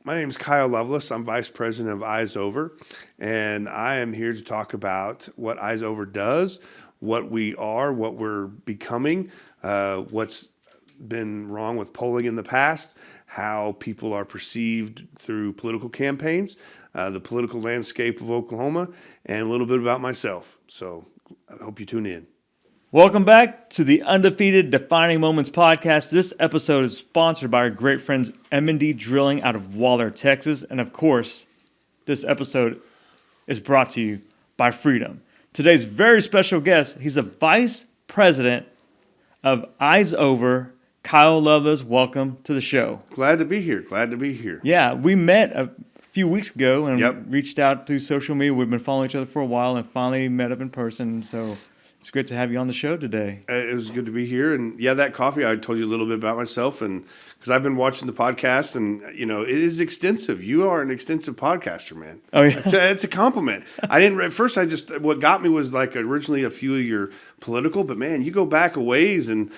My name is Kyle Loveless. I'm Vice President of Eyes Over, and I am here to talk about what Eyes Over does, what we are, what we're becoming, what's been wrong with polling in the past, how people are perceived through political campaigns, the political landscape of Oklahoma, and a little bit about myself. So I hope you tune in. Welcome back to the Undefeated Defining Moments podcast. This episode is sponsored by our great friends M&D Drilling out of Waller, Texas. And of course, this episode is brought to you by Freedom. Today's very special guest, he's a vice president of Eyes Over, Kyle Loveless. Welcome to the show. Glad to be here. Yeah, we met a few weeks ago and Yep. reached out through social media. We've been following each other for a while and finally met up in person. So it's great to have you on the show today. It was good to be here. And yeah, that coffee, I told you a little bit about myself. And because I've been watching the podcast and, you know, it is extensive. You are an extensive podcaster, man. Oh, yeah. It's a compliment. At first, what got me was like originally a few of your political, but man, you go back a ways. And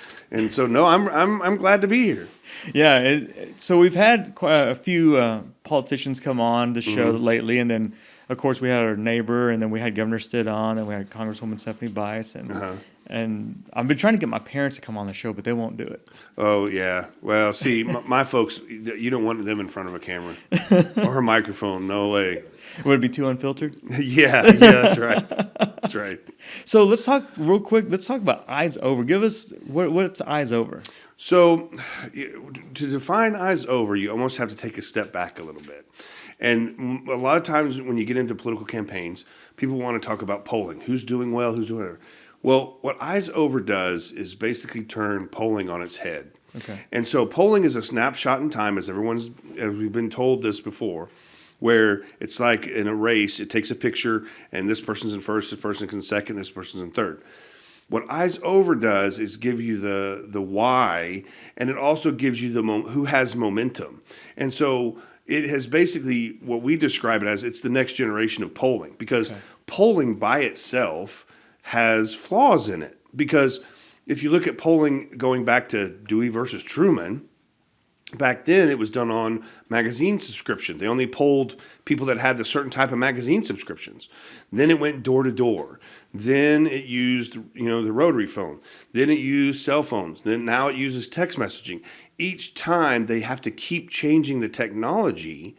so, no, I'm glad to be here. Yeah. So we've had quite a few politicians come on the show lately. And then, of course, we had our neighbor, and then we had Governor Stitt on, and we had Congresswoman Stephanie Bice, and I've been trying to get my parents to come on the show, but they won't do it. Oh, yeah. Well, see, my folks, you don't want them in front of a camera or a microphone. No way. Would it be too unfiltered? Yeah, that's right. That's right. So let's talk real quick. Let's talk about Eyes Over. Give us what's Eyes Over. So to define Eyes Over, you almost have to take a step back a little bit. And a lot of times when you get into political campaigns, people want to talk about polling. Who's doing well, who's doing whatever. Well, what Eyes Over does is basically turn polling on its head. Okay. And so polling is a snapshot in time, as we've been told this before, where it's like in a race, it takes a picture, and this person's in first, this person's in second, this person's in third. What Eyes Over does is give you the why, and it also gives you who has momentum. And so it has basically what we describe it as, it's the next generation of polling, because polling by itself has flaws in it. Because if you look at polling going back to Dewey versus Truman, back then it was done on magazine subscription. They only polled people that had the certain type of magazine subscriptions. Then it went door to door. Then it used, the rotary phone. Then it used cell phones. Then now it uses text messaging. Each time they have to keep changing the technology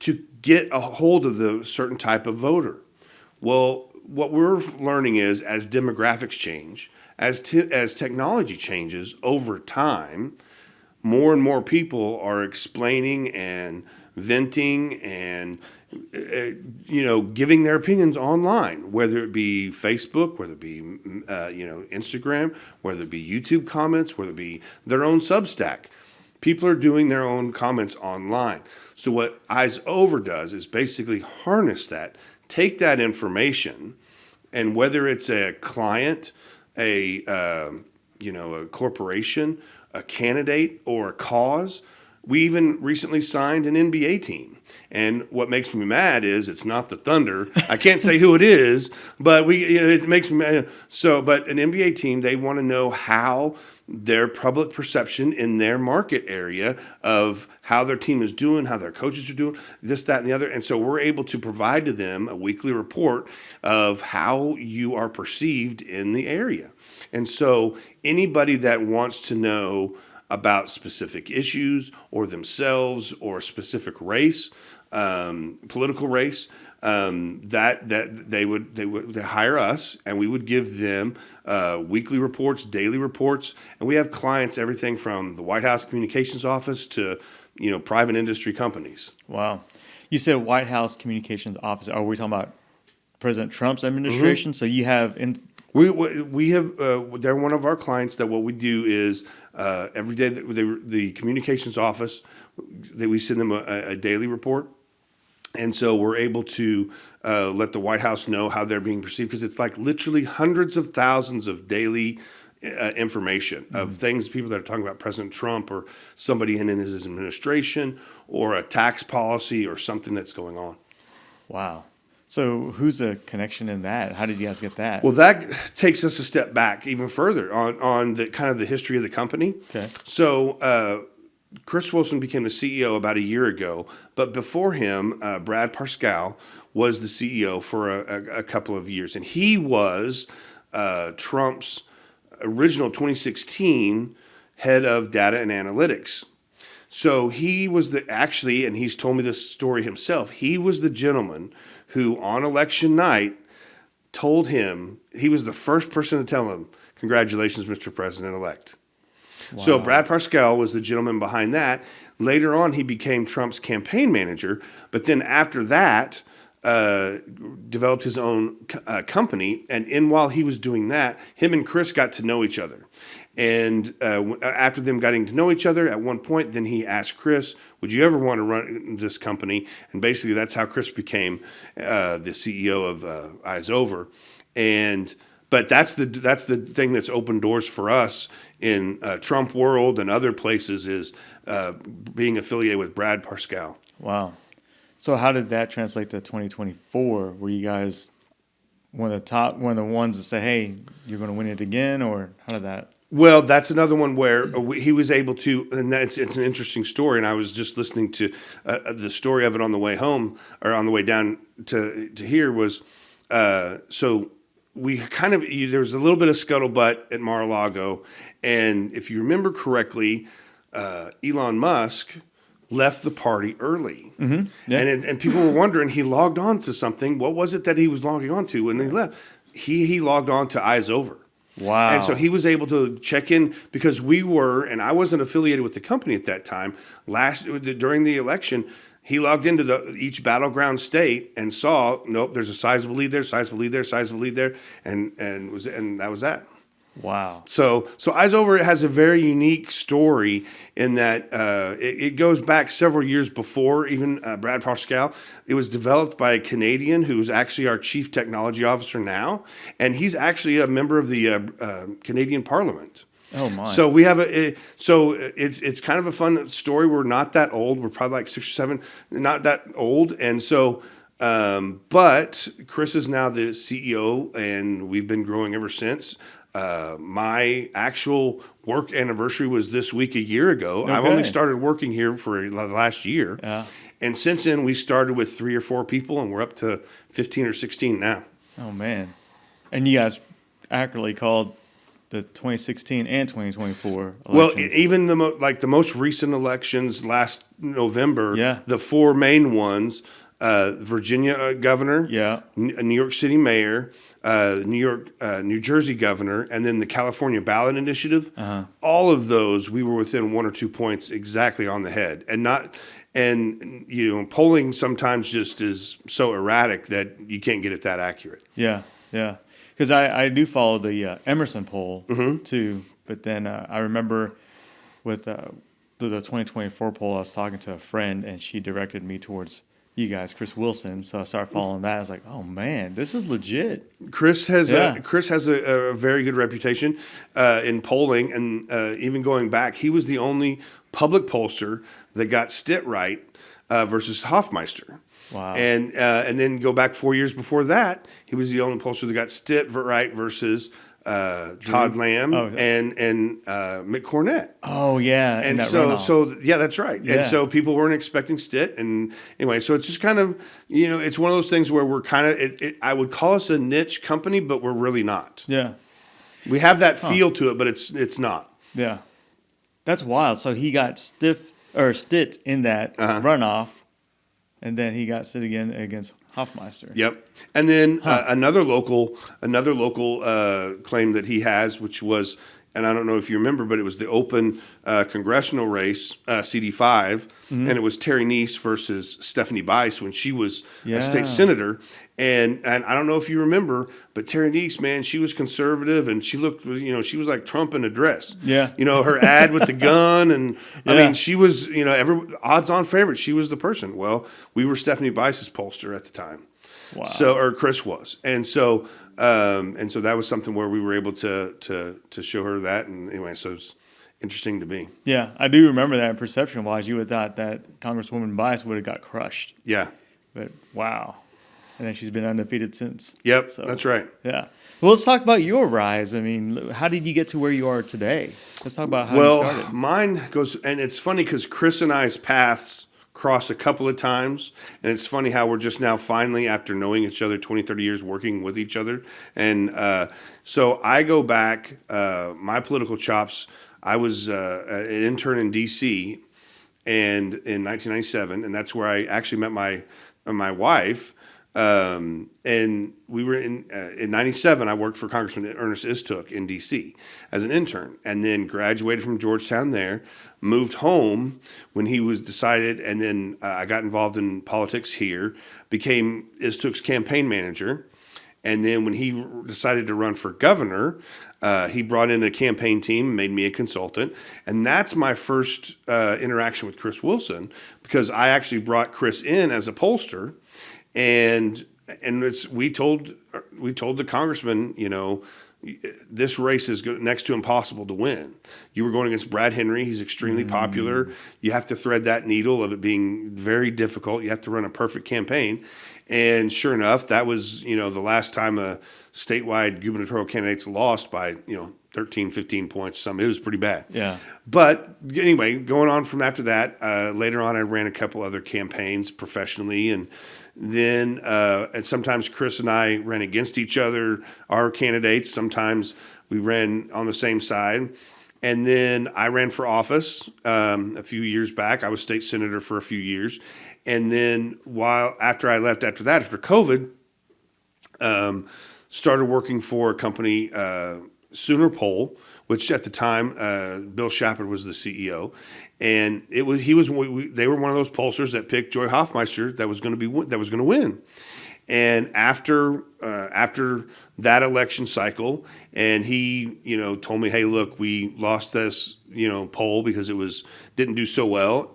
to get a hold of the certain type of voter. Well, what we're learning is as demographics change, as technology changes over time, more and more people are explaining and venting and giving their opinions online, whether it be Facebook, whether it be Instagram, whether it be YouTube comments, whether it be their own Substack. People are doing their own comments online. So what Eyes Over does is basically harness that, take that information, and whether it's a client, a corporation, a candidate, or a cause. We even recently signed an NBA team. And what makes me mad is it's not the Thunder. I can't say who it is, but it makes me mad. But an NBA team, they want to know how their public perception in their market area of how their team is doing, how their coaches are doing, this, that, and the other. And so we're able to provide to them a weekly report of how you are perceived in the area. And so anybody that wants to know about specific issues or themselves or a specific race, political race, that they would hire us, and we would give them weekly reports, daily reports, and we have clients everything from the White House Communications Office to private industry companies. Wow, you said White House Communications Office. Are we talking about President Trump's administration? So you have We have they're one of our clients that what we do is every day the communications office we send them a daily report. And so we're able to let the White House know how they're being perceived, because it's like literally hundreds of thousands of daily information of things, people that are talking about President Trump or somebody in his administration or a tax policy or something that's going on. Wow. So who's the connection in that? How did you guys get that? Well, that takes us a step back even further on the kind of the history of the company. Okay. So Chris Wilson became the CEO about a year ago, but before him, Brad Parscale was the CEO for a couple of years, and he was Trump's original 2016 head of data and analytics. So he was and he's told me this story himself. He was the gentleman who on election night told him, he was the first person to tell him, "Congratulations, Mr. President-elect." Wow. So Brad Parscale was the gentleman behind that. Later on, he became Trump's campaign manager. But then after that, developed his own company. And while he was doing that, him and Chris got to know each other. And after them getting to know each other, at one point, then he asked Chris, "Would you ever want to run this company?" And basically, that's how Chris became the CEO of Eyes Over. But that's the thing that's opened doors for us in Trump world and other places is being affiliated with Brad Parscale. Wow. So how did that translate to 2024? Were you guys one of the ones to say, "Hey, you're going to win it again," or how did that? Well, that's another one where he was able to, and it's an interesting story. And I was just listening to the story of it on the way home or on the way down to here was so. We there was a little bit of scuttlebutt at Mar-a-Lago, and if you remember correctly, Elon Musk left the party early, mm-hmm. Yeah. and people were wondering. He logged on to something. What was it that he was logging on to when he left? He logged on to Eyes Over. Wow! And so he was able to check in because and I wasn't affiliated with the company at that time. During the election, he logged into each battleground state and saw, nope, there's a sizable lead there, sizable lead there, sizable lead there, and that was that. Wow. So Eyes Over has a very unique story in that it goes back several years before even Brad Parscale. It was developed by a Canadian who's actually our chief technology officer now, and he's actually a member of the Canadian Parliament. Oh my! So we have it's kind of a fun story. We're not that old. We're probably like 6 or 7, not that old. And so, but Chris is now the CEO, and we've been growing ever since. My actual work anniversary was this week a year ago. Okay. I've only started working here for the last year, and since then we started with 3 or 4 people, and we're up to 15 or 16 now. Oh man! And you guys accurately called the 2016 and 2024 elections. Well, even the most recent elections last November, the 4 main ones, Virginia governor, New York City mayor, New Jersey governor, and then the California ballot initiative. All of those, we were within 1 or 2 points exactly on the head, and polling sometimes just is so erratic that you can't get it that accurate. Yeah. Because I do follow the Emerson poll too, but then I remember with the 2024 poll, I was talking to a friend and she directed me towards you guys, Chris Wilson. So I started following that. I was like, oh man, this is legit. Chris has a very good reputation in polling, and even going back, he was the only public pollster that got Stitt right versus Hoffmeister. Wow. And then go back 4 years before that, he was the only pollster that got Stitt right versus Todd Lamb and Mick Cornett. Oh yeah, and so yeah, that's right. Yeah. And so people weren't expecting Stitt, and anyway, so it's just kind of it's one of those things where we're kind of I would call us a niche company, but we're really not. Yeah, we have that feel to it, but it's not. Yeah, that's wild. So he got Stitt in that runoff. And then he got Stitt again against Hoffmeister. Yep. And then another local claim that he has, which was, and I don't know if you remember, but it was the open congressional race, CD5, and it was Terry Neese versus Stephanie Bice when she was a state senator. And I don't know if you remember, but Terry Neese, man, she was conservative, and she looked, she was like Trump in a dress. Yeah. Her ad with the gun, and I mean, she was, odds-on favorite. She was the person. Well, we were Stephanie Bice's pollster at the time. Wow. Or Chris was, and so that was something where we were able to show her that, and anyway, so it's interesting to me. Yeah, I do remember that. Perception-wise, you would have thought that Congresswoman Bice would have got crushed. Yeah. But wow. and then she's been undefeated since. Yep, So, that's right. Yeah. Well, let's talk about your rise. I mean, how did you get to where you are today? Let's talk about how you started. Mine goes, and it's funny because Chris and I's paths cross a couple of times, and it's funny how we're just now finally, after knowing each other 20, 30 years, working with each other. And so I go back, my political chops, I was an intern in D.C. and in 1997, and that's where I actually met my wife. And we were in 97, I worked for Congressman Ernest Istook in D.C. as an intern, and then graduated from Georgetown there, moved home when he was decided, and then I got involved in politics here, became Istook's campaign manager. And then when he decided to run for governor, he brought in a campaign team, made me a consultant. And that's my first interaction with Chris Wilson, because I actually brought Chris in as a pollster. And we told the congressman, this race is next to impossible to win. You were going against Brad Henry. He's extremely popular. You have to thread that needle of it being very difficult. You have to run a perfect campaign. And sure enough, that was, the last time a statewide gubernatorial candidate's lost by, 13, 15 points or something. It was pretty bad. Yeah. But anyway, going on from after that, later on I ran a couple other campaigns professionally, and then and sometimes Chris and I ran against each other, our candidates. Sometimes we ran on the same side. And then I ran for office a few years back. I was state senator for a few years. And then after COVID, started working for a company, Sooner Poll, which at the time Bill Shepard was the CEO, and they were one of those pollsters that picked Joy Hoffmeister that was going to win. And after that election cycle, and he told me, hey, look, we lost this poll because it didn't do so well,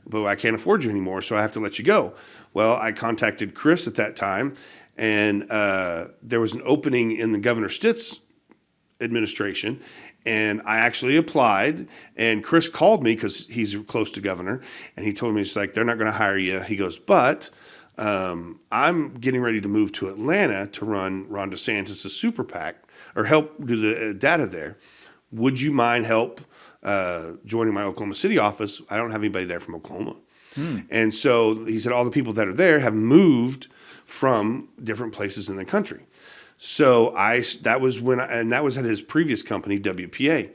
but I can't afford you anymore, so I have to let you go. Well, I contacted Chris at that time, and there was an opening in the Governor Stitt's administration, and I actually applied, and Chris called me because he's close to governor, and he told me, it's like, they're not going to hire you. He goes, but I'm getting ready to move to Atlanta to run Ron DeSantis' super PAC, or help do the data there. Would you mind help joining my Oklahoma City office? I don't have anybody there from Oklahoma. And so he said all the people that are there have moved from different places in the country. So that was at his previous company, WPA.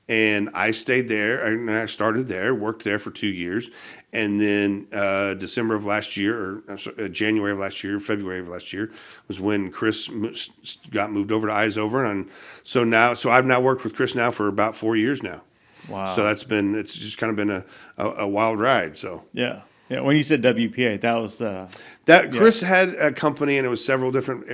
And I stayed there, and I started there, worked there for 2 years. And then December of last year, or January of last year, February of last year, was when Chris got moved over to Eyes-Over. And so I've now worked with Chris now for about 4 years now. Wow. So it's just kind of been a wild ride. So Yeah. Yeah. When you said WPA, that was Chris had a company, and it was several different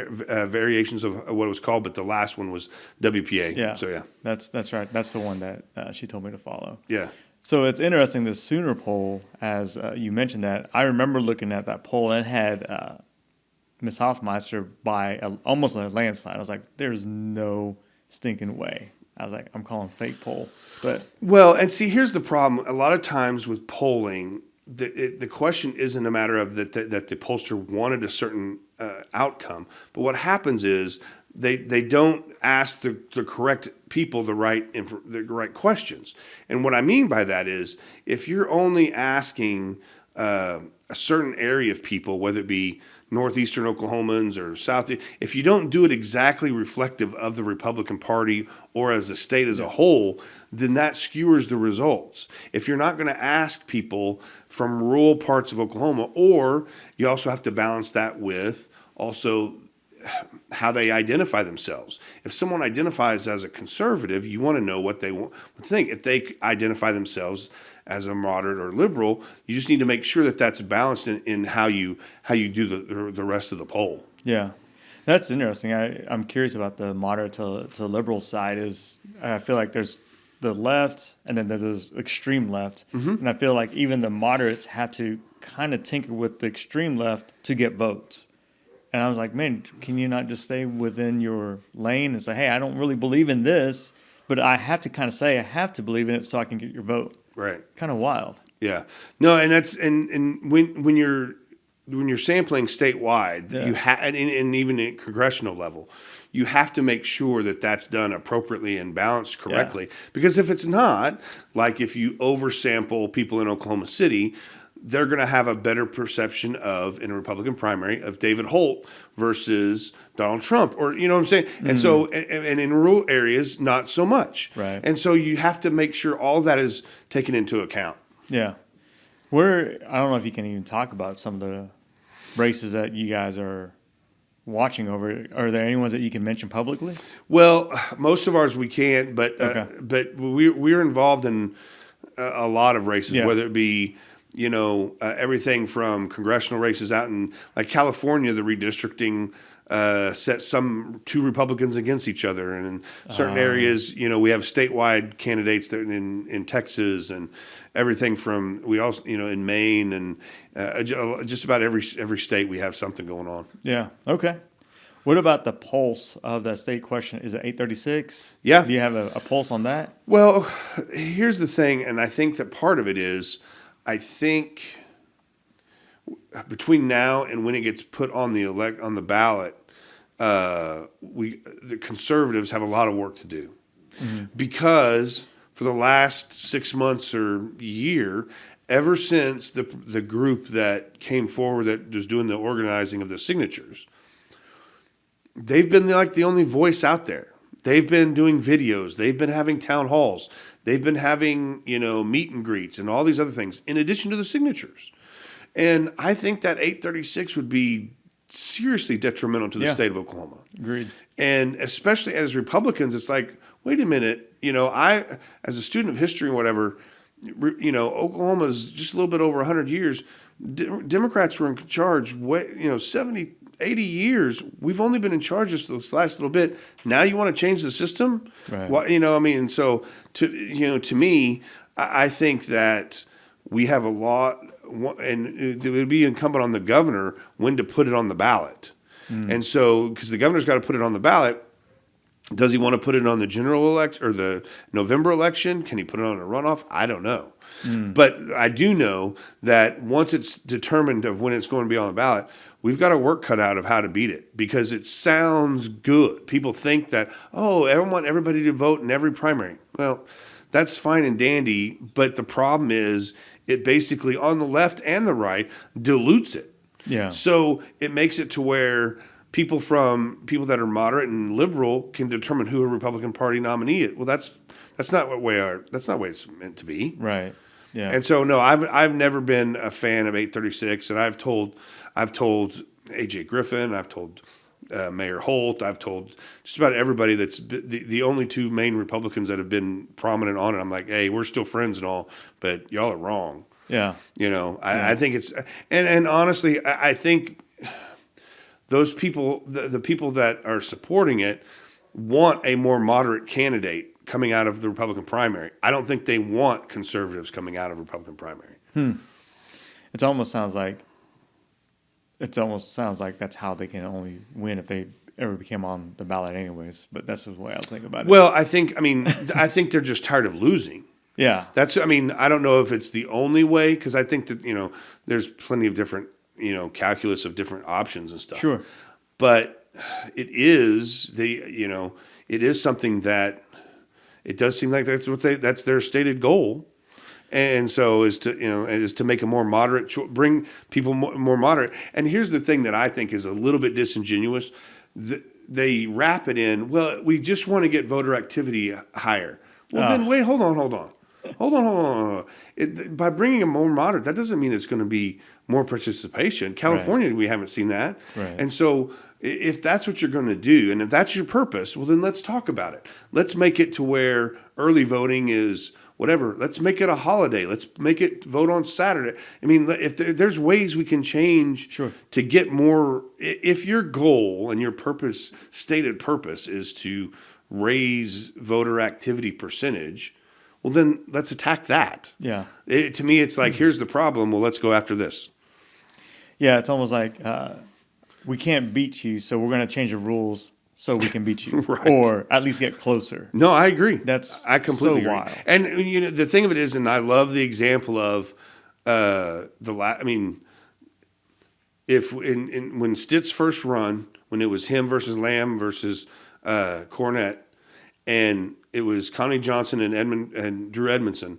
variations of what it was called, but the last one was WPA. Yeah. So yeah. That's right. That's the one that she told me to follow. Yeah. So it's interesting, the Sooner poll, as you mentioned that. I remember looking at that poll, and it had Ms. Hoffmeister by almost a landslide. I was like, there's no stinking way. I was like, I'm calling fake poll. But Well, and see, here's the problem. A lot of times with polling, the question isn't a matter of that the pollster wanted a certain outcome, but what happens is they don't ask the correct people the right questions. And what I mean by that is, if you're only asking a certain area of people, whether it be northeastern Oklahomans or south, if you don't do it exactly reflective of the Republican Party or as a state as a whole, then that skewers the results. If you're not going to ask people from rural parts of Oklahoma, or you also have to balance that with also how they identify themselves. If someone identifies as a conservative, you want to know what they want to think. If they identify themselves as a moderate or liberal, you just need to make sure that that's balanced in how you do the rest of the poll. yeah, that's interesting. I'm curious about the moderate to liberal side. I feel like there's the left, and then there's extreme left, and I feel like even the moderates have to kind of tinker with the extreme left to get votes. And I was like, man, can you not just stay within your lane and say, hey, I don't really believe in this, but I have to kind of say I have to believe in it so I can get your vote. Right. Kind of wild. Yeah. No, and that's and when you're when you're sampling statewide, Yeah. you and even at congressional level, you have to make sure that that's done appropriately and balanced correctly. Because if it's not, like if you oversample people in Oklahoma City, they're going to have a better perception of, in a Republican primary, of David Holt versus Donald Trump, or you know what I'm saying. And so, and in rural areas, not so much. Right. And so you have to make sure all that is taken into account. Yeah. I don't know if you can even talk about some of the races that you guys are watching over. Are there any ones that you can mention publicly? Well, most of ours we can't, but Okay. but we're involved in a lot of races, Yeah. whether it be everything from congressional races out in like California, the redistricting set two Republicans against each other, and in certain areas, we have statewide candidates that in Texas and everything from we also in Maine and just about every state we have something going on. Yeah. Okay. What about the pulse of that state question? Is it 836? Yeah. Do you have a pulse on that? Well, here's the thing, and I think that part of it is, I think between now and when it gets put on the ballot, the conservatives have a lot of work to do, because for the last 6 months or year, ever since the group that came forward that was doing the organizing of the signatures, they've been like the only voice out there. They've been doing videos. They've been having town halls. They've been having, meet and greets and all these other things in addition to the signatures. And I think that 836 would be seriously detrimental to the state of Oklahoma. Agreed. And especially as Republicans, it's like, wait a minute, I, as a student of history and whatever, Oklahoma's just a little bit over 100 years. Democrats were in charge, 70, 80 years. We've only been in charge this last little bit. Now you want to change the system? Right. Well, so to me, I think that we have a lot, and it would be incumbent on the governor when to put it on the ballot. And so, because the governor's got to put it on the ballot, does he want to put it on the general election or the November election? Can he put it on a runoff? I don't know. But I do know that once it's determined of when it's going to be on the ballot, we've got a work cut out of how to beat it, because it sounds good. People think that, everybody to vote in every primary. Well, that's fine and dandy, but the problem is it basically, on the left and the right, dilutes it. Yeah. So it makes it to where people that are moderate and liberal can determine who a Republican Party nominee is. Well, that's not the way it's meant to be. Right. Yeah. And so no, I've never been a fan of 836, and I've told AJ Griffin, I've told Mayor Holt, I've told just about everybody that's the only two main Republicans that have been prominent on it. I'm like, hey, we're still friends and all, but y'all are wrong. Yeah. I think it's and honestly, I think those people, the people that are supporting it, want a more moderate candidate coming out of the Republican primary. I don't think they want conservatives coming out of Republican primary. It almost sounds like that's how they can only win if they ever became on the ballot anyways. But that's the way I'll think about it. Well, I think they're just tired of losing. Yeah. I don't know if it's the only way, because I think that, there's plenty of different, calculus of different options and stuff. Sure. But it is something that it does seem like that's their stated goal. And so is to make a more moderate, bring people more moderate. And here's the thing that I think is a little bit disingenuous. They wrap it in, well, we just want to get voter activity higher. Well, then wait, hold on. By bringing a more moderate, that doesn't mean it's going to be more participation. California, we haven't seen that. Right. And so if that's what you're going to do, and if that's your purpose, well, then let's talk about it. Let's make it to where early voting is whatever. Let's make it a holiday. Let's make it vote on Saturday. I mean, if there's ways we can change to get more. If your goal and your stated purpose is to raise voter activity percentage, well, then let's attack that. Yeah. To me, it's like, here's the problem. Well, let's go after this. Yeah, it's almost like we can't beat you, so we're going to change the rules so we can beat you, Right. or at least get closer. No, I agree. I completely so agree. wild. And the thing of it is, and I love the example of if when Stitt's first run, when it was him versus Lamb versus Cornette, and it was Connie Johnson and Drew Edmondson,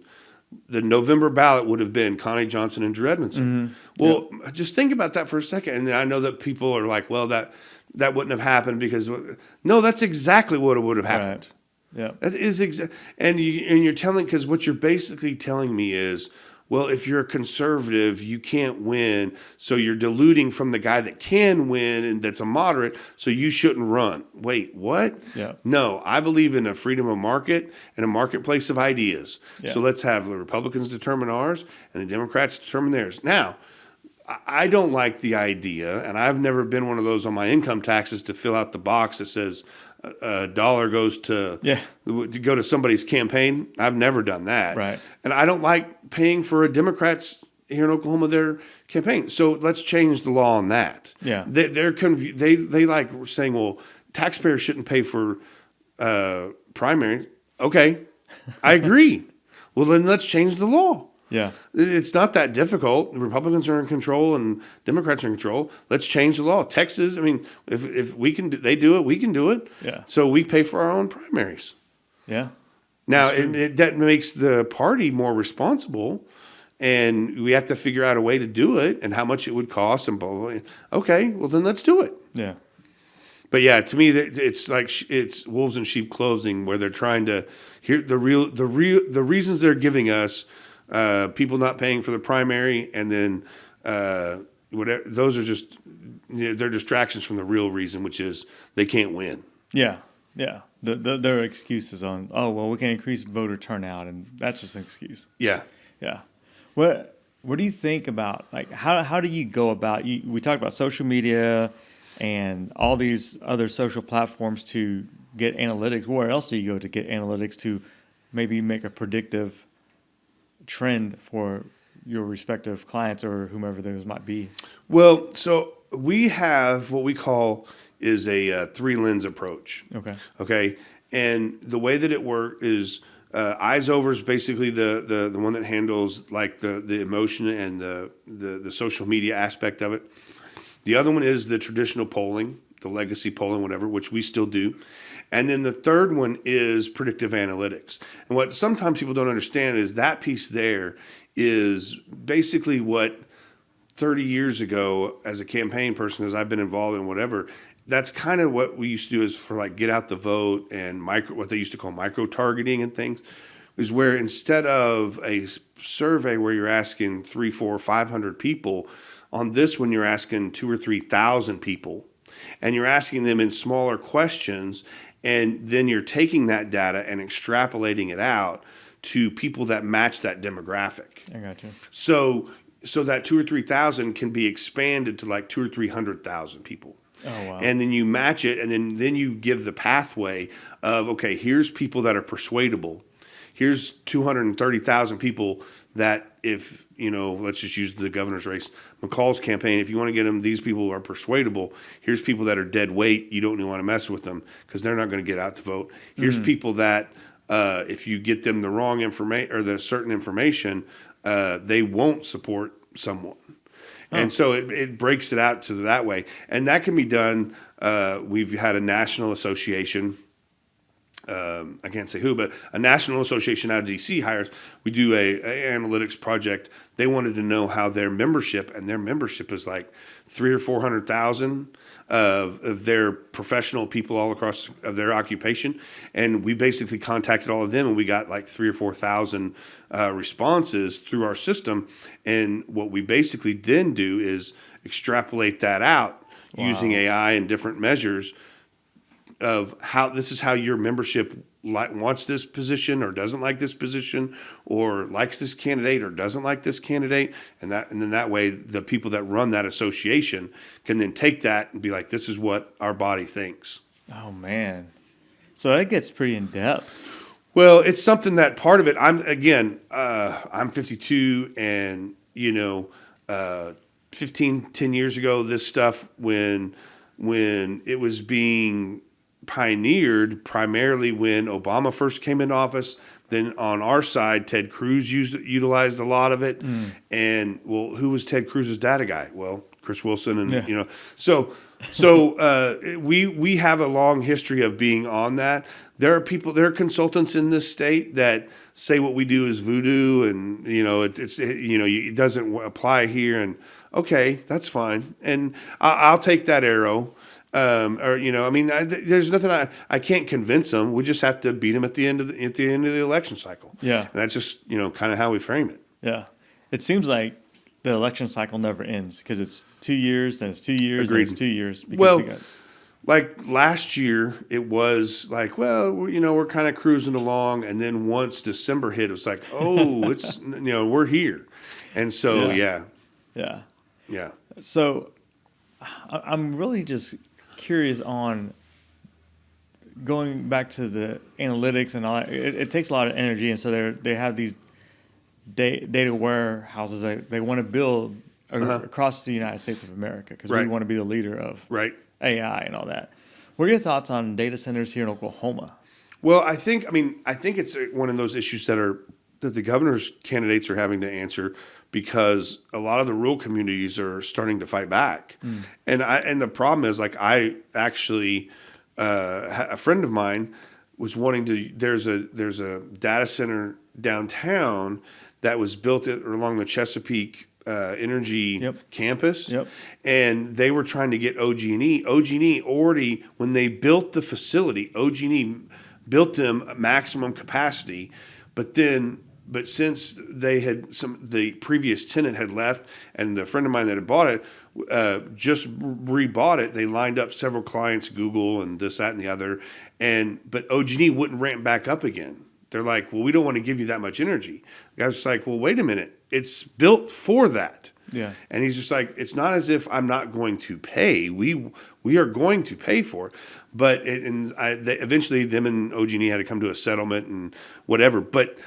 the November ballot would have been Connie Johnson and Drew Edmondson. Well, just think about that for a second. And I know that people are like, well, that wouldn't have happened because no, that's exactly what would have happened. Right. Yeah. That is and you're telling, because what you're basically telling me is, well, if you're a conservative, you can't win, so you're diluting from the guy that can win and that's a moderate, so you shouldn't run. Wait, what? Yeah. No, I believe in a freedom of market and a marketplace of ideas. Yeah. So let's have the Republicans determine ours and the Democrats determine theirs. Now, I don't like the idea, and I've never been one of those on my income taxes to fill out the box that says a dollar goes to go to somebody's campaign. I've never done that. Right. And I don't like paying for a Democrat's here in Oklahoma their campaign. So let's change the law on that. Yeah. They like saying, well, taxpayers shouldn't pay for primaries. Okay, I agree. Well, then let's change the law. Yeah. It's not that difficult. The Republicans are in control and Democrats are in control. Let's change the law. Texas, I mean, if we can, they do it, we can do it. Yeah. So we pay for our own primaries. Yeah. Now, that makes the party more responsible, and we have to figure out a way to do it and how much it would cost and blah, blah, blah. Okay, well, then let's do it. Yeah. But yeah, to me, it's like it's wolves in sheep clothing, where they're trying to hear the reasons they're giving us. People not paying for the primary, and then whatever. Those are just they're distractions from the real reason, which is they can't win. Yeah, yeah. There are excuses on. Oh well, we can increase voter turnout, and that's just an excuse. Yeah, yeah. What do you think about like how do you go about? We talked about social media and all these other social platforms to get analytics. Where else do you go to get analytics to maybe make a predictive trend for your respective clients or whomever those might be? Well, so we have what we call is a three-lens approach. Okay. And the way that it works is Eyes Over is basically the one that handles like the emotion and the social media aspect of it. The other one is the traditional polling, the legacy polling, whatever, which we still do. And then the third one is predictive analytics. And what sometimes people don't understand is that piece there is basically what 30 years ago as a campaign person, as I've been involved in whatever, that's kind of what we used to do is for like get out the vote and what they used to call micro targeting and things, is where instead of a survey where you're asking 300, 400, 500 people, on this one you're asking 2,000 or 3,000 people, and you're asking them in smaller questions. And then you're taking that data and extrapolating it out to people that match that demographic. I got you. So that 2,000 or 3,000 can be expanded to like 200,000 or 300,000 people. Oh wow! And then you match it, and then you give the pathway of okay, here's people that are persuadable. Here's 230,000 people that if, let's just use the governor's race, McCall's campaign, if you want to get them, these people are persuadable. Here's people that are dead weight. You don't want to mess with them because they're not going to get out to vote. Here's people that if you get them the wrong information or the certain information, they won't support someone. And so it breaks it out to that way. And that can be done. We've had a national association. I can't say who, but a national association out of DC hires. We do a analytics project. They wanted to know how their membership, and their membership is like 300,000 or 400,000 of their professional people all across of their occupation. And we basically contacted all of them, and we got like 3,000 or 4,000 responses through our system. And what we basically then do is extrapolate that out using AI and different measures of how this is how your membership wants this position or doesn't like this position or likes this candidate or doesn't like this candidate, and then that way the people that run that association can then take that and be like, this is what our body thinks. Oh man, so that gets pretty in depth. Well, it's something that part of it. I'm 52, and 10 years ago, this stuff when it was being pioneered primarily when Obama first came into office. Then on our side, Ted Cruz utilized a lot of it. And well, who was Ted Cruz's data guy? Well, Chris Wilson, and Yeah. we have a long history of being on that. There are consultants in this state that say what we do is voodoo, and it doesn't apply here. And okay, that's fine, and I'll take that arrow. There's nothing I can't convince them. We just have to beat them at the end of the election cycle. Yeah. And that's just kind of how we frame it. Yeah. It seems like the election cycle never ends because it's 2 years, then it's 2 years, Agreed. then it's 2 years. Because Well, like last year, it was like, well, we're kind of cruising along, and then once December hit, it was like, oh, it's we're here, and so Yeah. yeah. So I'm really just curious on going back to the analytics and all that. It takes a lot of energy, and so they have these data warehouses they want to build across the United States of America because we want to be the leader of Right. AI and all that. What are your thoughts on data centers here in Oklahoma? Well, I think it's one of those issues that the governor's candidates are having to answer because a lot of the rural communities are starting to fight back. And the problem is, like, I actually a friend of mine was wanting to. There's a data center downtown that was built along the Chesapeake Energy campus, and they were trying to get OG&E. OG&E already, when they built the facility, OG&E built them maximum capacity, but since the previous tenant had left, and the friend of mine that had bought it just rebought it, they lined up several clients, Google and this, that, and the other, but OG&E wouldn't ramp back up again. They're like, well, we don't want to give you that much energy. The guy's just like, well, wait a minute. It's built for that. Yeah. And he's just like, it's not as if I'm not going to pay. We are going to pay for it. But eventually them and OG&E had to come to a settlement and whatever. But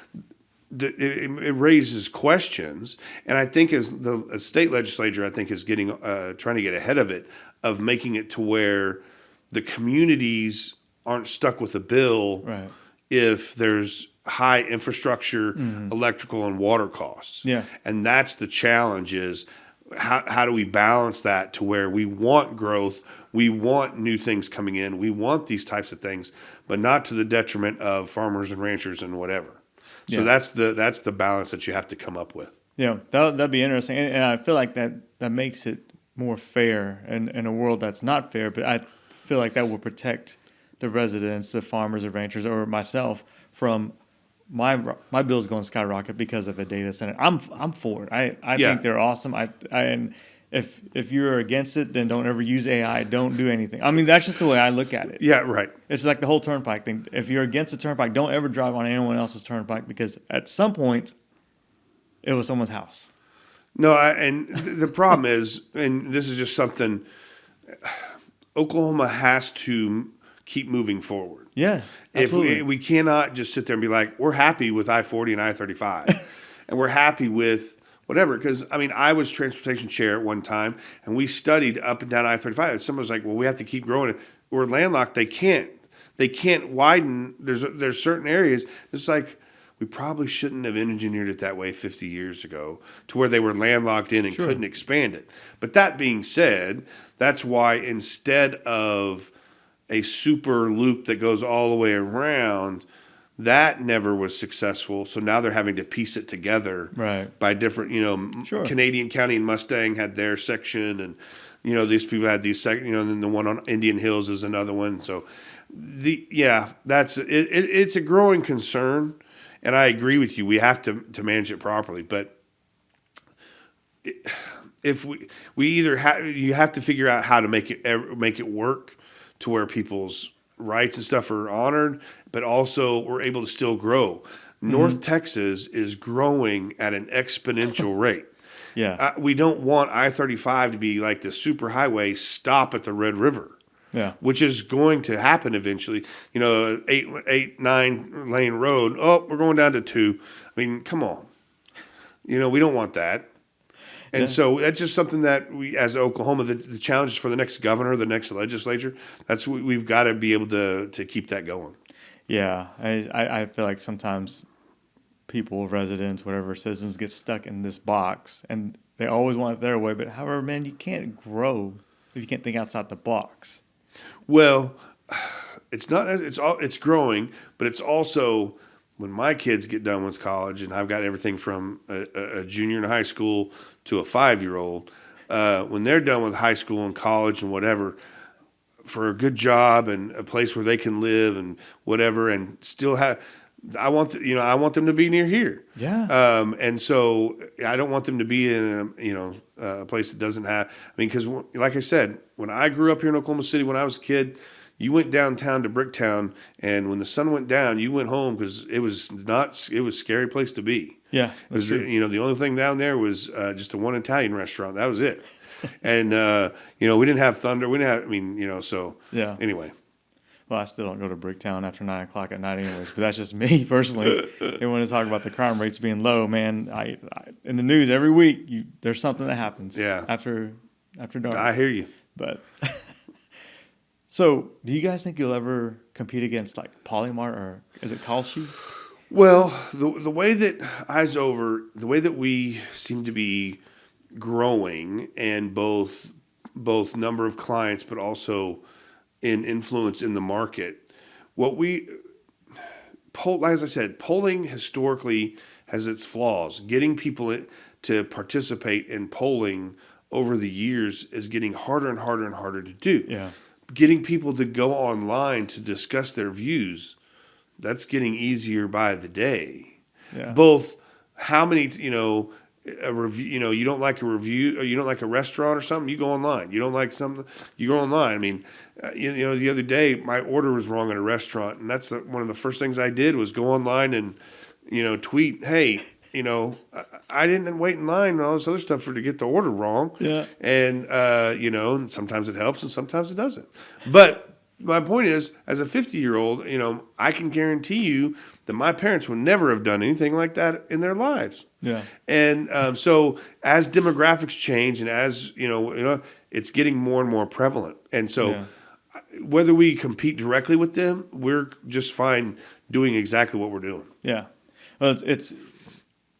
it raises questions. And I think as the state legislature, I think, is trying to get ahead of it, of making it to where the communities aren't stuck with a bill. Right. If there's high infrastructure, electrical, and water costs. Yeah. And that's the challenge, is how do we balance that to where we want growth, we want new things coming in, we want these types of things, but not to the detriment of farmers and ranchers and whatever. So that's the balance that you have to come up with. Yeah, that'd be interesting. And I feel like that makes it more fair in a world that's not fair, but I feel like that will protect the residents, the farmers, the ranchers, or myself from my bills going skyrocket because of a data center. I'm for it. I think they're awesome. And if you're against it, then don't ever use AI. Don't do anything. I mean, that's just the way I look at it. Yeah, right. It's like the whole turnpike thing. If you're against the turnpike, don't ever drive on anyone else's turnpike because at some point it was someone's house. No, and the problem is, and this is just something, Oklahoma has to keep moving forward. Yeah, absolutely. If we cannot just sit there and be like, we're happy with I-40 and I-35, and we're happy with whatever. Because I was transportation chair at one time, and we studied up and down I-35. And someone was like, well, we have to keep growing it. We're landlocked. They can't widen. There's certain areas. It's like, we probably shouldn't have engineered it that way 50 years ago, to where they were landlocked in and couldn't expand it. But that being said, that's why instead of a super loop that goes all the way around, that never was successful. So now they're having to piece it together by different, Canadian County and Mustang had their section, and these people had these and then the one on Indian Hills is another one. So that's it. It's a growing concern, and I agree with you. We have to manage it properly, but if we either you have to figure out how to make it work to where people's rights and stuff are honored, but also we're able to still grow. North Texas is growing at an exponential rate. Yeah. We don't want I-35 to be like the super highway stop at the Red River. Yeah. Which is going to happen eventually. 8-9 lane road. Oh, we're going down to 2. I mean, come on. We don't want that. And so that's just something that we, as Oklahoma, the challenges for the next governor, the next legislature, that's we've got to be able to keep that going. Yeah, I feel like sometimes people, residents, whatever, citizens get stuck in this box, and they always want it their way. But however, man, you can't grow if you can't think outside the box. Well, it's growing, but it's also when my kids get done with college, and I've got everything from a junior in high school to a 5-year-old. When they're done with high school and college and whatever, for a good job and a place where they can live and whatever, and still have. I want them to be near here. Yeah. And so I don't want them to be in a place that doesn't have. I mean, because like I said, when I grew up here in Oklahoma City, when I was a kid, you went downtown to Bricktown, and when the sun went down, you went home because it was a scary place to be. Yeah. Because the only thing down there was just the one Italian restaurant. That was it. And we didn't have Thunder. We didn't have. So yeah. Anyway. Well, I still don't go to Bricktown after 9 o'clock at night, anyways. But that's just me personally. Everyone is talking about the crime rates being low, man. I in the news every week, there's something that happens. Yeah. After dark. I hear you. But so, do you guys think you'll ever compete against like Polymart or is it Kalshi? Well, the way that the way that we seem to be growing, and both number of clients, but also in influence in the market. As I said, polling historically has its flaws. Getting people to participate in polling over the years is getting harder and harder and harder to do. Yeah. Getting people to go online to discuss their views, that's getting easier by the day. Yeah. Both how many, a review, you don't like a review, or you don't like a restaurant or something, you go online. You don't like something, you go online. I mean, the other day my order was wrong at a restaurant, and that's one of the first things I did was go online and, tweet, hey, I didn't wait in line and all this other stuff to get the order wrong. Yeah. And, and sometimes it helps and sometimes it doesn't. But my point is, as a 50-year-old, I can guarantee you that my parents would never have done anything like that in their lives. Yeah. And so as demographics change and as, it's getting more and more prevalent. And so whether we compete directly with them, we're just fine doing exactly what we're doing. Yeah. Well, it's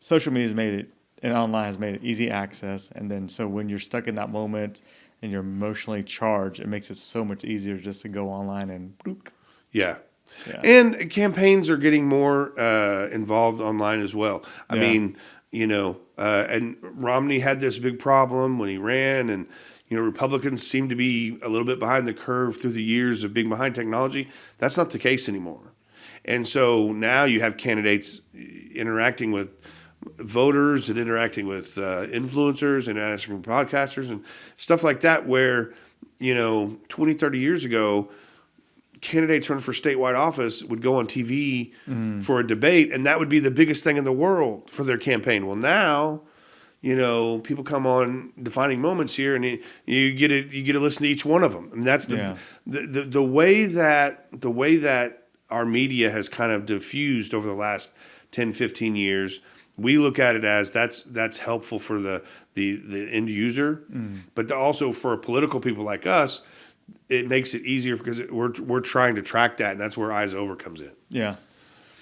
social media has made it, and online has made it easy access. And then so when you're stuck in that moment and you're emotionally charged, it makes it so much easier just to go online and bloop. Yeah. Yeah. And campaigns are getting more involved online as well. I mean, and Romney had this big problem when he ran, and Republicans seem to be a little bit behind the curve through the years of being behind technology. That's not the case anymore. And so now you have candidates interacting with voters and interacting with influencers and asking podcasters and stuff like that, where 20, 30 years ago, candidates running for statewide office would go on TV for a debate, and that would be the biggest thing in the world for their campaign. Well, now, people come on Defining Moments here, and you get to listen to each one of them, and that's the way that our media has kind of diffused over the last 10, 15 years. We look at it as that's helpful for the end user, but also for political people like us, it makes it easier because we're trying to track that, and that's where Eyes Over comes in. Yeah,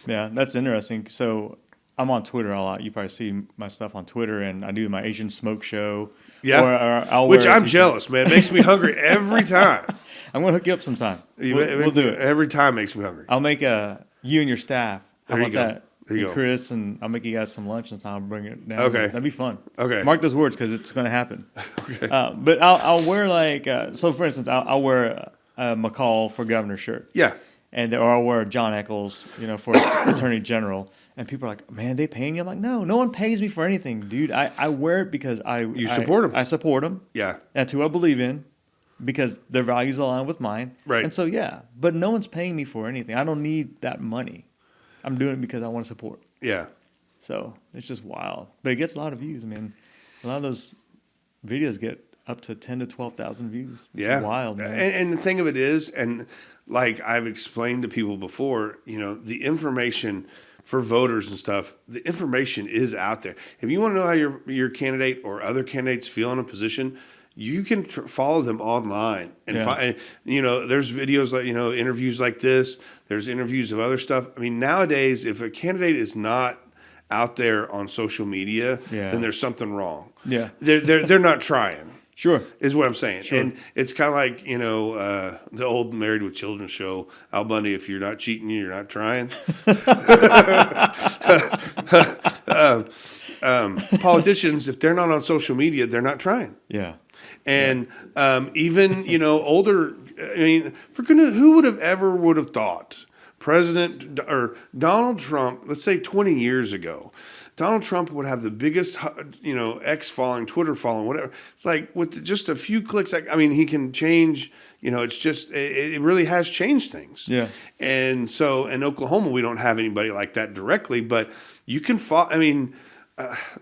that's interesting. So I'm on Twitter a lot. You probably see my stuff on Twitter, and I do my Asian smoke show. Yeah, or which I'm jealous, man. It makes me hungry every time. I'm gonna hook you up sometime. We'll do it every time. Makes me hungry. I'll make you and your staff. How about that? There you go. Chris, and I'll make you guys some lunch sometime. I'll bring it down. Okay. That'd be fun. Okay. Mark those words because it's going to happen. Okay. But I'll wear so for instance, I'll wear a McCall for governor shirt. Yeah. Or I'll wear John Eccles, for attorney general. And people are like, man, they paying you? I'm like, no one pays me for anything, dude. I wear it because you support them. I support them. Yeah. That's who I believe in because their values align with mine. Right. And so, but no one's paying me for anything. I don't need that money. I'm doing it because I want to support. Yeah. So it's just wild. But it gets a lot of views. I mean, a lot of those videos get up to 10 to 12,000 views. It's wild, man. And the thing of it is, and like I've explained to people before, the information for voters and stuff, the information is out there. If you want to know how your candidate or other candidates feel in a position, you can follow them online and find, there's videos like, interviews like this. There's interviews of other stuff. I mean, nowadays, if a candidate is not out there on social media, Yeah. then there's something wrong. Yeah. They're not trying. Sure. Is what I'm saying. Sure. And it's kind of like, the old Married with Children show, Al Bundy, if you're not cheating, you're not trying. Politicians, if they're not on social media, they're not trying. Yeah. And even, older, I mean, who would have thought President or Donald Trump, let's say 20 years ago, Donald Trump would have the biggest, X following, Twitter following, whatever. It's like with just a few clicks. He can change. It's just it really has changed things. Yeah. And so in Oklahoma, we don't have anybody like that directly, but you can follow. You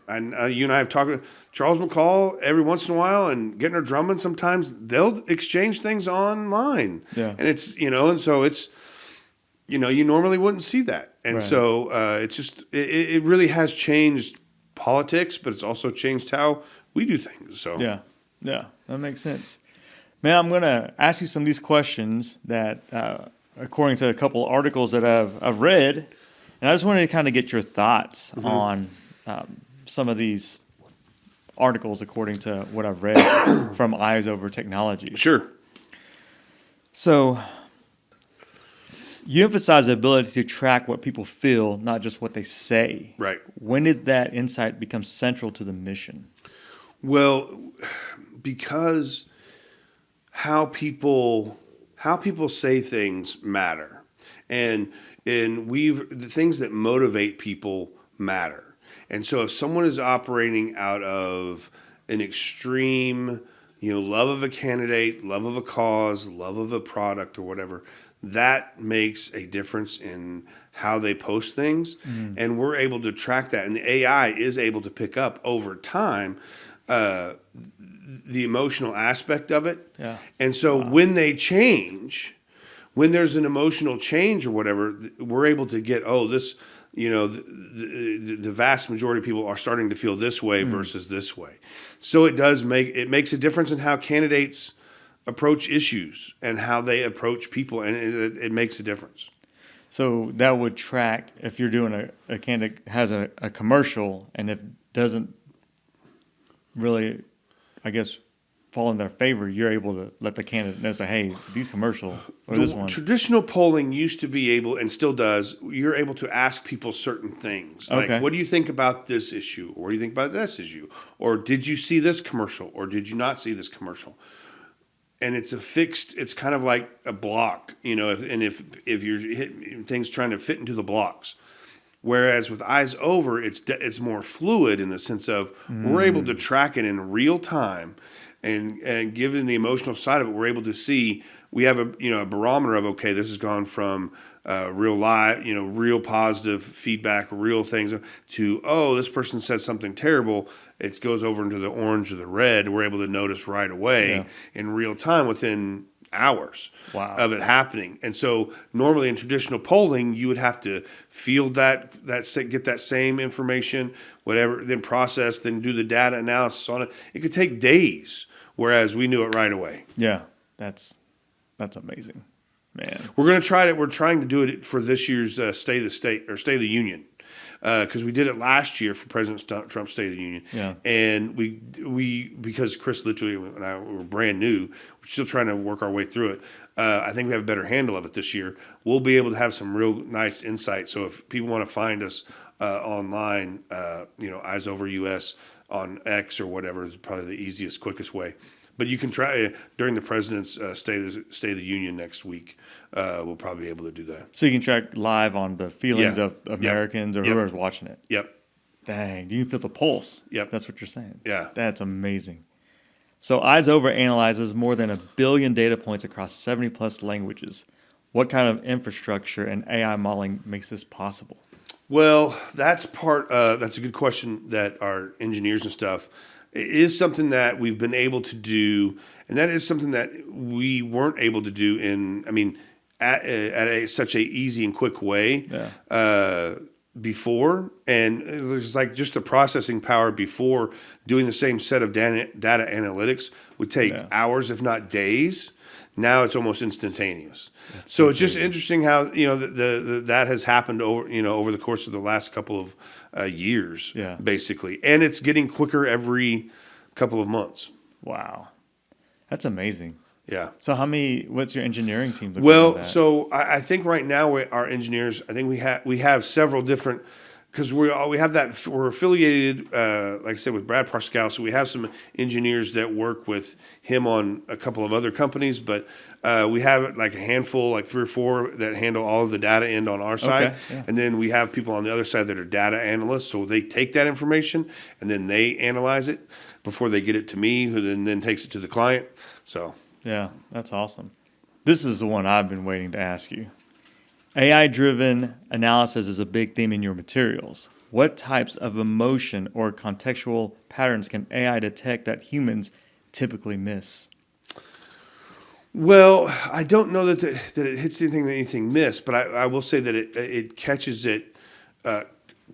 and I have talked to Charles McCall every once in a while, and Getner Drummond. Sometimes they'll exchange things online. Yeah. And it's and so it's. You normally wouldn't see that. And Right. so it's just, it really has changed politics, but it's also changed how we do things. So Yeah. That makes sense. Man, I'm going to ask you some of these questions that, according to a couple articles that I've read, and I just wanted to kind of get your thoughts on some of these articles according to what I've read from Eyes Over Technology. Sure. So you emphasize the ability to track what people feel, not just what they say. Right. When did that insight become central to the mission? Well, because how people say things matter, and the things that motivate people matter. And so if someone is operating out of an extreme, love of a candidate, love of a cause, love of a product or whatever, that makes a difference in how they post things. And we're able to track that. And the AI is able to pick up over time the emotional aspect of it. Yeah. And so when they change, when there's an emotional change or whatever, we're able to get, this, the vast majority of people are starting to feel this way versus this way. So it makes a difference in how candidates approach issues and how they approach people, and it makes a difference. So that would track if you're doing a candidate has a commercial and if doesn't really, I guess, fall in their favor, you're able to let the candidate know, say, hey, these commercial or this one. Traditional polling used to be able, and still does, you're able to ask people certain things. Like, Okay. what do you think about this issue? Or what do you think about this issue? Or did you see this commercial? Or did you not see this commercial? And it's it's kind of like a block, if you're hitting things trying to fit into the blocks. Whereas with Eyes Over, it's more fluid in the sense of we're able to track it in real time, and given the emotional side of it, we're able to see, we have a barometer of, okay, this has gone from real live, real positive feedback, real things, to, this person said something terrible. It goes over into the orange or the red. We're able to notice right away in real time within hours of it happening. And so normally in traditional polling, you would have to field get that same information, whatever, then process, then do the data analysis on it. It could take days, whereas we knew it right away. Yeah, that's amazing, man. We're trying to do it for this year's State of the State or State of the Union. Because we did it last year for President Trump's State of the Union, and we because Chris literally and I were brand new, we're still trying to work our way through it. I think we have a better handle of it this year. We'll be able to have some real nice insight. So if people want to find us online, Eyes Over US on X or whatever is probably the easiest, quickest way. But you can try during the President's State of the Union next week. We'll probably be able to do that. So you can track live on the feelings of Americans or whoever's watching it. Yep. Dang, you can feel the pulse. Yep. That's what you're saying. Yeah. That's amazing. So Eyes Over analyzes more than 1 billion data points across 70 plus languages. What kind of infrastructure and AI modeling makes this possible? Well, that's a good question that our engineers and stuff, it is something that we've been able to do, and that is something that we weren't able to do at such a easy and quick way before. And it was like just the processing power before doing the same set of data analytics would take hours, if not days. Now it's almost instantaneous. So it's just interesting how that has happened over the course of the last couple years, Yeah. basically. And it's getting quicker every couple of months. Wow. That's amazing. Yeah. So what's your engineering team looking at Well, that? so I think right now our engineers, I think we have several different, because we have that, we're affiliated, like I said, with Brad Parscale. So we have some engineers that work with him on a couple of other companies, but we have like a handful, like 3 or 4 that handle all of the data end on our side. Okay, yeah. And then we have people on the other side that are data analysts. So they take that information and then they analyze it before they get it to me, who then takes it to the client. So. Yeah, that's awesome. This is the one I've been waiting to ask you. AI-driven analysis is a big theme in your materials. What types of emotion or contextual patterns can AI detect that humans typically miss? Well, I don't know that it hits anything missed, but I will say that it catches it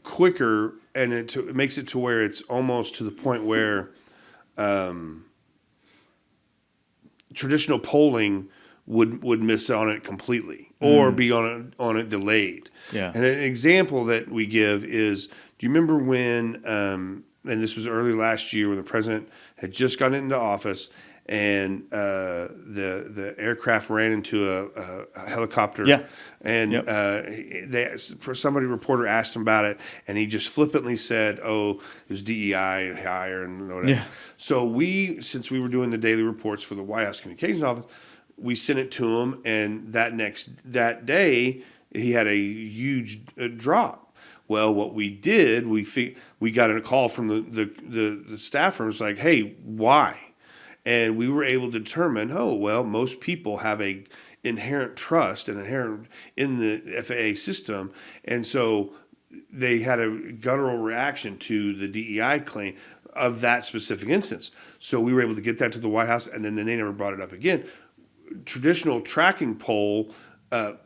quicker, and it makes it to where it's almost to the point where traditional polling would miss on it completely or be on it delayed. Yeah. And an example that we give is, do you remember when, and this was early last year when the president had just gotten into office and the aircraft ran into a helicopter. Yeah. And somebody reporter asked him about it, and he just flippantly said, "Oh, it was DEI higher and whatever." Yeah. So since we were doing the daily reports for the White House Communications Office, we sent it to him, and that day he had a huge drop. Well, what we did, we got a call from the staffer. It was like, "Hey, why?" And we were able to determine, most people have a inherent trust and inherent in the FAA system, and so they had a guttural reaction to the DEI claim of that specific instance. So we were able to get that to the White House, and then they never brought it up again. Traditional tracking poll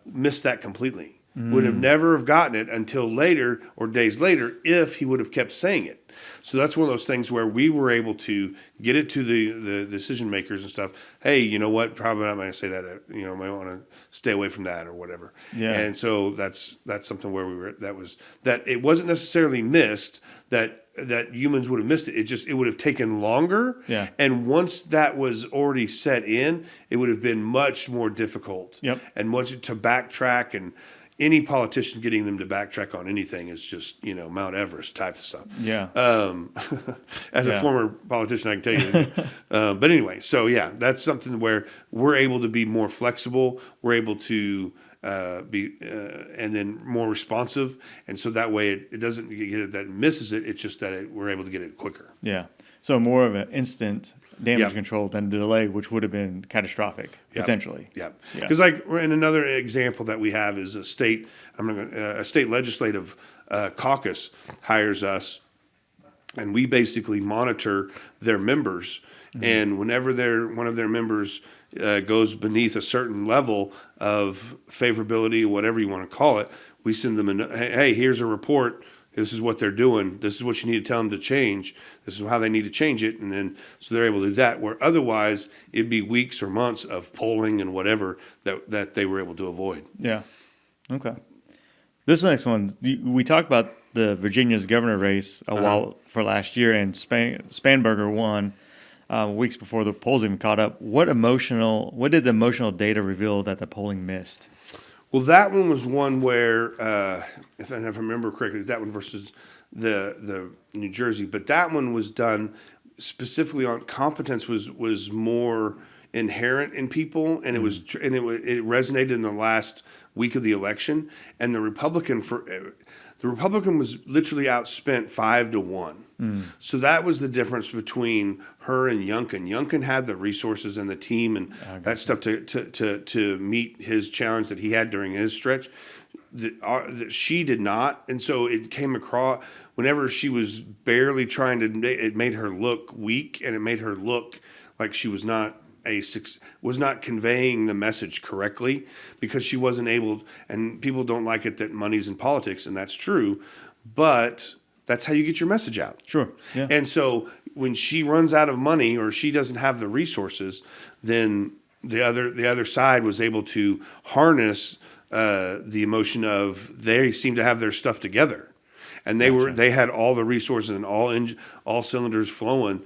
missed that completely. Would have never have gotten it until later or days later if he would have kept saying it. So that's one of those things where we were able to get it to the decision makers and stuff. Hey, you know what? Probably not going to say that. Might want to stay away from that or whatever. Yeah. And so that's something where we were. That it wasn't necessarily missed. That humans would have missed it. It would have taken longer. Yeah. And once that was already set in, it would have been much more difficult. Yep. And much to backtrack, and any politician getting them to backtrack on anything is just Mount Everest type of stuff. Yeah. As a former politician, I can tell you. But anyway, so yeah, that's something where we're able to be more flexible. We're able to be and then more responsive, and so that way it doesn't get it that it misses it. It's just that we're able to get it quicker. Yeah. So more of an instant damage Yep. control than the delay, which would have been catastrophic potentially. Yeah, Yeah. because like in another example that we have is a state legislative caucus hires us, and we basically monitor their members. Mm-hmm. And whenever one of their members goes beneath a certain level of favorability, whatever you want to call it, we send them hey, here's a report. This is what they're doing. This is what you need to tell them to change. This is how they need to change it. And then, so they're able to do that, where otherwise it'd be weeks or months of polling and whatever that they were able to avoid. Yeah. Okay. This next one, we talked about the Virginia's governor race a while for last year, and Spanberger won weeks before the polls even caught up. What did the emotional data reveal that the polling missed? Well, that one was one where, if I remember correctly, that one versus the New Jersey, but that one was done specifically on competence was more inherent in people, and it resonated in the last week of the election, and the Republican was literally outspent 5-1. So that was the difference between her and Youngkin. Youngkin had the resources and the team and that stuff to meet his challenge that he had during his stretch. That she did not, and so it came across whenever she was barely trying to. It made her look weak, and it made her look like she was not conveying the message correctly, because she wasn't able. And people don't like it that money's in politics, and that's true, but that's how you get your message out. Sure. Yeah. And so when she runs out of money or she doesn't have the resources, then the other side was able to harness the emotion of they seem to have their stuff together. and they had all the resources and all cylinders flowing,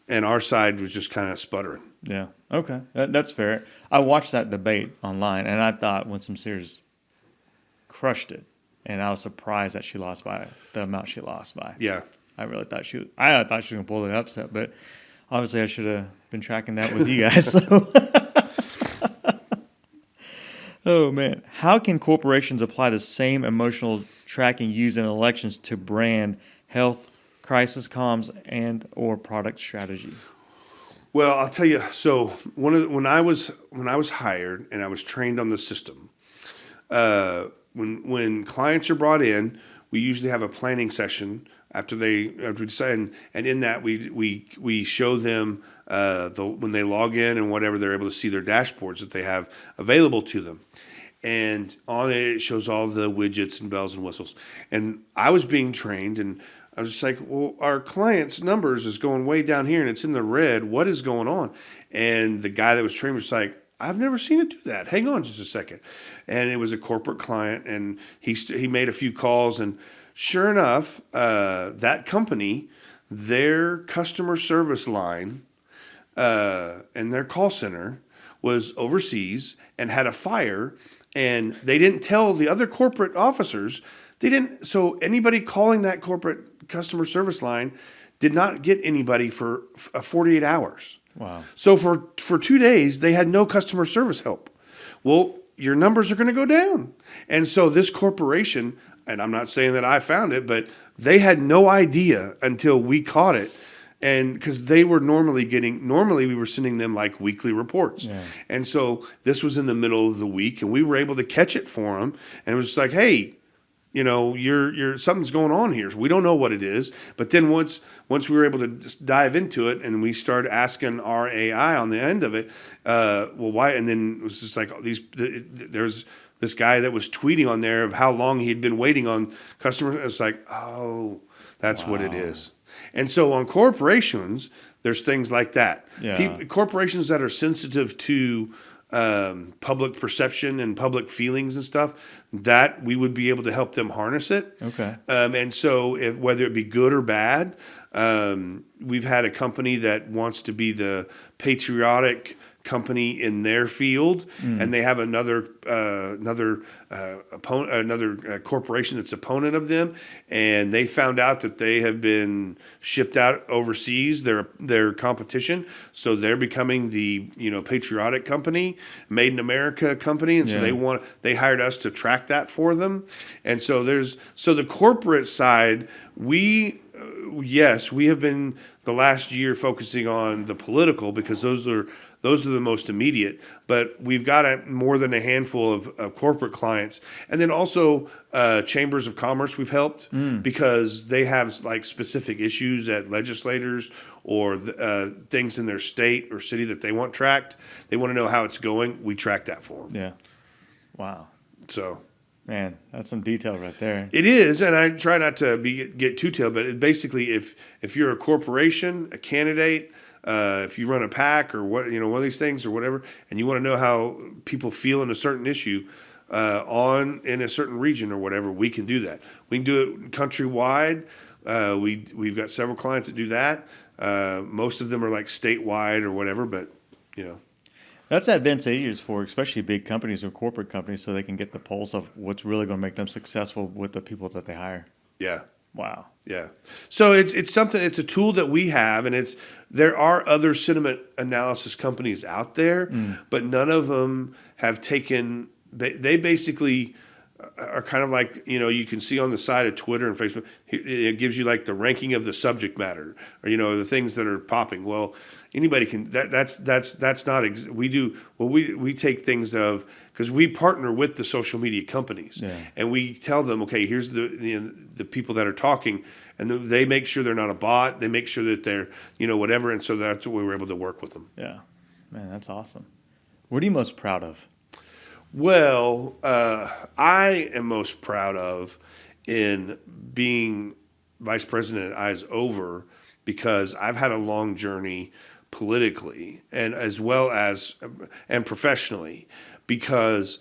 and our side was just kind of sputtering. Yeah. Okay. That's fair. I watched that debate online, and I thought Winsome Sears crushed it, and I was surprised that she lost by the amount she lost by. Yeah. I really thought I thought she was gonna pull the upset, but obviously I should have been tracking that with you guys. So. Oh man, how can corporations apply the same emotional tracking used in elections to brand, health, crisis comms, and or product strategy? Well, I'll tell you. So when I was hired and I was trained on the system, when clients are brought in, we usually have a planning session after we decide, and in that we show them when they log in and whatever, they're able to see their dashboards that they have available to them, and on it shows all the widgets and bells and whistles. And I was being trained, and I was just like, well, our clients' numbers is going way down here, and it's in the red. What is going on? And the guy that was trained was like, I've never seen it do that. Hang on just a second. And it was a corporate client, and he made a few calls, and sure enough, that company, their customer service line and their call center was overseas and had a fire, and they didn't tell the other corporate officers. So anybody calling that corporate customer service line did not get anybody for 48 hours. Wow. So for 2 days, they had no customer service help. Well, your numbers are going to go down. And so this corporation, and I'm not saying that I found it, but they had no idea until we caught it. And because they were normally we were sending them like weekly reports. Yeah. And so this was in the middle of the week, and we were able to catch it for them. And it was just like, hey, you're something's going on here. We don't know what it is. But then once we were able to just dive into it, and we started asking our AI on the end of it, well, why? And then it was just like there's this guy that was tweeting on there of how long he'd been waiting on customers. It's like, oh, that's what it is. And so on corporations, there's things like that. Yeah. Corporations that are sensitive to public perception and public feelings and stuff, that we would be able to help them harness it. Okay. And so whether it be good or bad, we've had a company that wants to be the patriotic company in their field, and they have another corporation that's opponent of them, and they found out that they have been shipped out overseas, their competition, so they're becoming the patriotic company, made in America company, and so they hired us to track that for them. And so the corporate side, we have been the last year focusing on the political, because those are the most immediate, but we've got more than a handful of corporate clients. And then also chambers of commerce we've helped because they have like specific issues at legislators or things in their state or city that they want tracked. They want to know how it's going. We track that for them. Yeah. Wow. So. Man, that's some detail right there. It is, and I try not to get too detailed, but basically if you're a corporation, a candidate, if you run a PAC or one of these things or whatever, and you want to know how people feel in a certain issue in a certain region or whatever, we can do that. We can do it countrywide. We've got several clients that do that. Most of them are like statewide or whatever, but That's advantageous for especially big companies or corporate companies, so they can get the pulse of what's really going to make them successful with the people that they hire. Yeah. Wow. Yeah. So it's something. It's a tool that we have, and there are other sentiment analysis companies out there, but none of them have taken. They basically are kind of like you can see on the side of Twitter and Facebook. It gives you like the ranking of the subject matter, or the things that are popping. Well, anybody can. That's not. We do. Well, we take things because we partner with the social media companies, and we tell them, okay, here's the people that are talking, and they make sure they're not a bot. They make sure that they're whatever, and so that's what we were able to work with them. Yeah, man, that's awesome. What are you most proud of? Well, I am most proud of in being vice president at Eyes Over, because I've had a long journey politically and as well as and professionally, because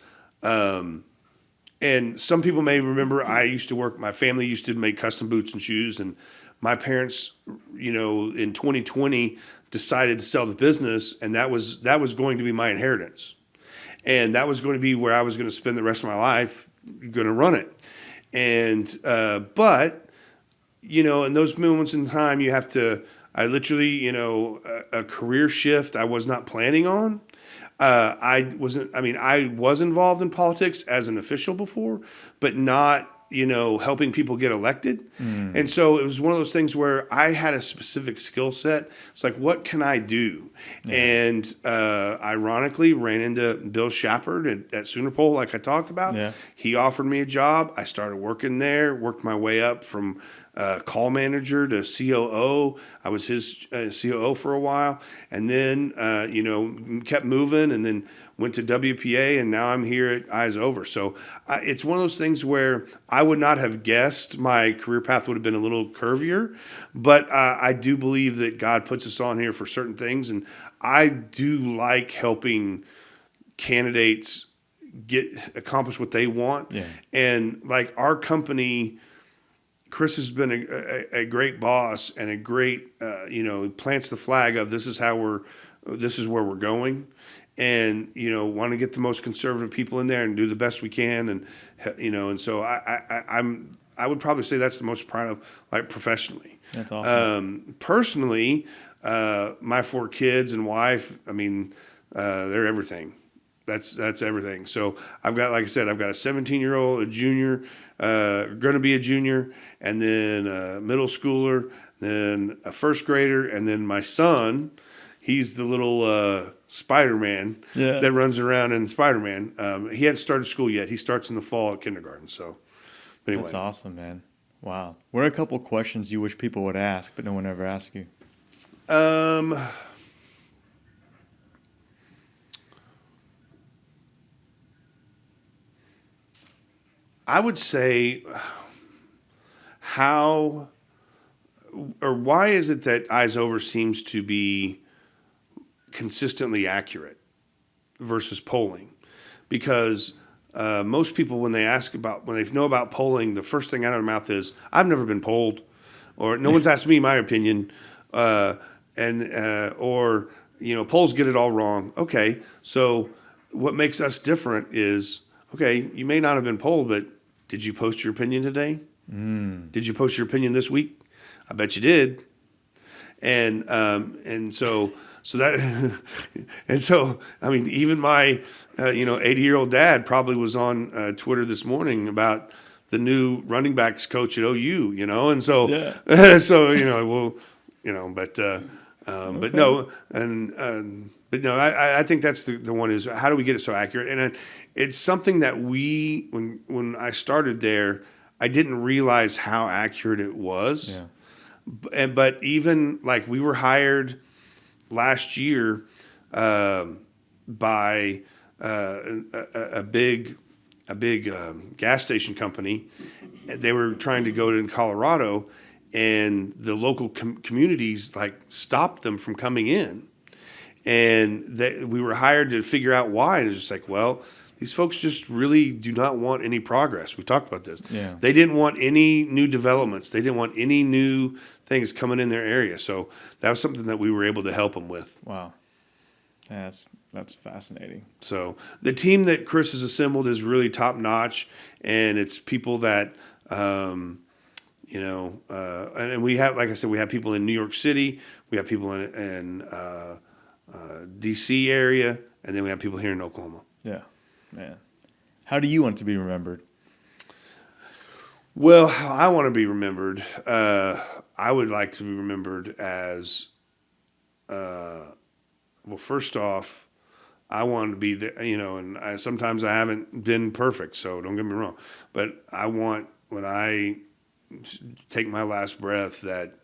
And some people may remember I used to work, my family used to make custom boots and shoes. And my parents, in 2020 decided to sell the business. And that was going to be my inheritance. And that was going to be where I was going to spend the rest of my life, going to run it. And, but, in those moments in time, you have to, I literally, a career shift I was not planning on. I was involved in politics as an official before, but not, helping people get elected. And so it was one of those things where I had a specific skill set. It's like, what can I do? Yeah. And ironically, ran into Bill Shepard at Soonerpole, like I talked about. Yeah. He offered me a job. I started working there, worked my way up from call manager to COO. I was his COO for a while, and then kept moving, and then went to WPA, and now I'm here at Eyes Over. So it's one of those things where I would not have guessed my career path would have been a little curvier, but I do believe that God puts us on here for certain things, and I do like helping candidates accomplish what they want. Yeah. And like our company, Chris has been a great boss and a great, plants the flag of this is where we're going, and want to get the most conservative people in there and do the best we can, and so I would probably say that's the most proud of, like, professionally. That's awesome. Personally, my 4 kids and wife, they're everything. That's everything. So I've got, like I said, I've got a 17-year-old, a junior, going to be a junior, and then a middle schooler, then a first grader, and then my son. He's the little Spider-Man that runs around in Spider-Man. He hasn't started school yet. He starts in the fall at kindergarten. So, anyway. That's awesome, man. Wow. What are a couple questions you wish people would ask, but no one ever asks you? I would say why is it that Eyes Over seems to be consistently accurate versus polling? Because most people, when they know about polling, the first thing out of their mouth is, I've never been polled, or no one's asked me my opinion, or polls get it all wrong. Okay, so what makes us different is, okay, you may not have been polled, but did you post your opinion today? Did you post your opinion this week? I bet you did. And so that, and so, even my, 80-year-old dad probably was on Twitter this morning about the new running backs coach at OU, and so, but no, but no, I think that's the one is, how do we get it so accurate? And it's something that when I started there, I didn't realize how accurate it was. Yeah. But even like we were hired last year by a big gas station company. They were trying to go to Colorado, and the local communities stopped them from coming in. And we were hired to figure out why. And it's just like, well, these folks just really do not want any progress. We talked about this. Yeah. They didn't want any new developments. They didn't want any new things coming in their area. So that was something that we were able to help them with. Wow. That's fascinating. So the team that Chris has assembled is really top notch, and it's people that, and we have, like I said, we have people in New York City, we have people in DC area, and then we have people here in Oklahoma. Yeah, man. How do you want to be remembered? Well, how I want to be remembered, I would like to be remembered as, well, first off, I want to be and sometimes I haven't been perfect, so don't get me wrong. But I want, when I take my last breath, that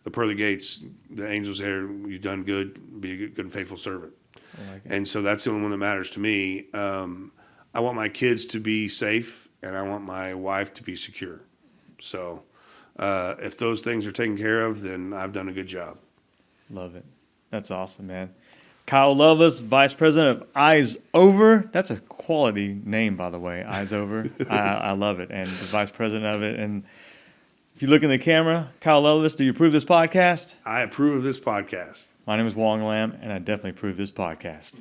the pearly gates, the angels there, you've done good, be a good and faithful servant. And so that's the only one that matters to me. I want my kids to be safe, and I want my wife to be secure. So if those things are taken care of, then I've done a good job. Love it. That's awesome, man. Kyle Loveless, Vice President of Eyes Over. That's a quality name, by the way, Eyes Over. I love it. And the Vice President of it. And if you look in the camera, Kyle Loveless, do you approve this podcast? I approve of this podcast. My name is Wong Lam, and I definitely approve this podcast.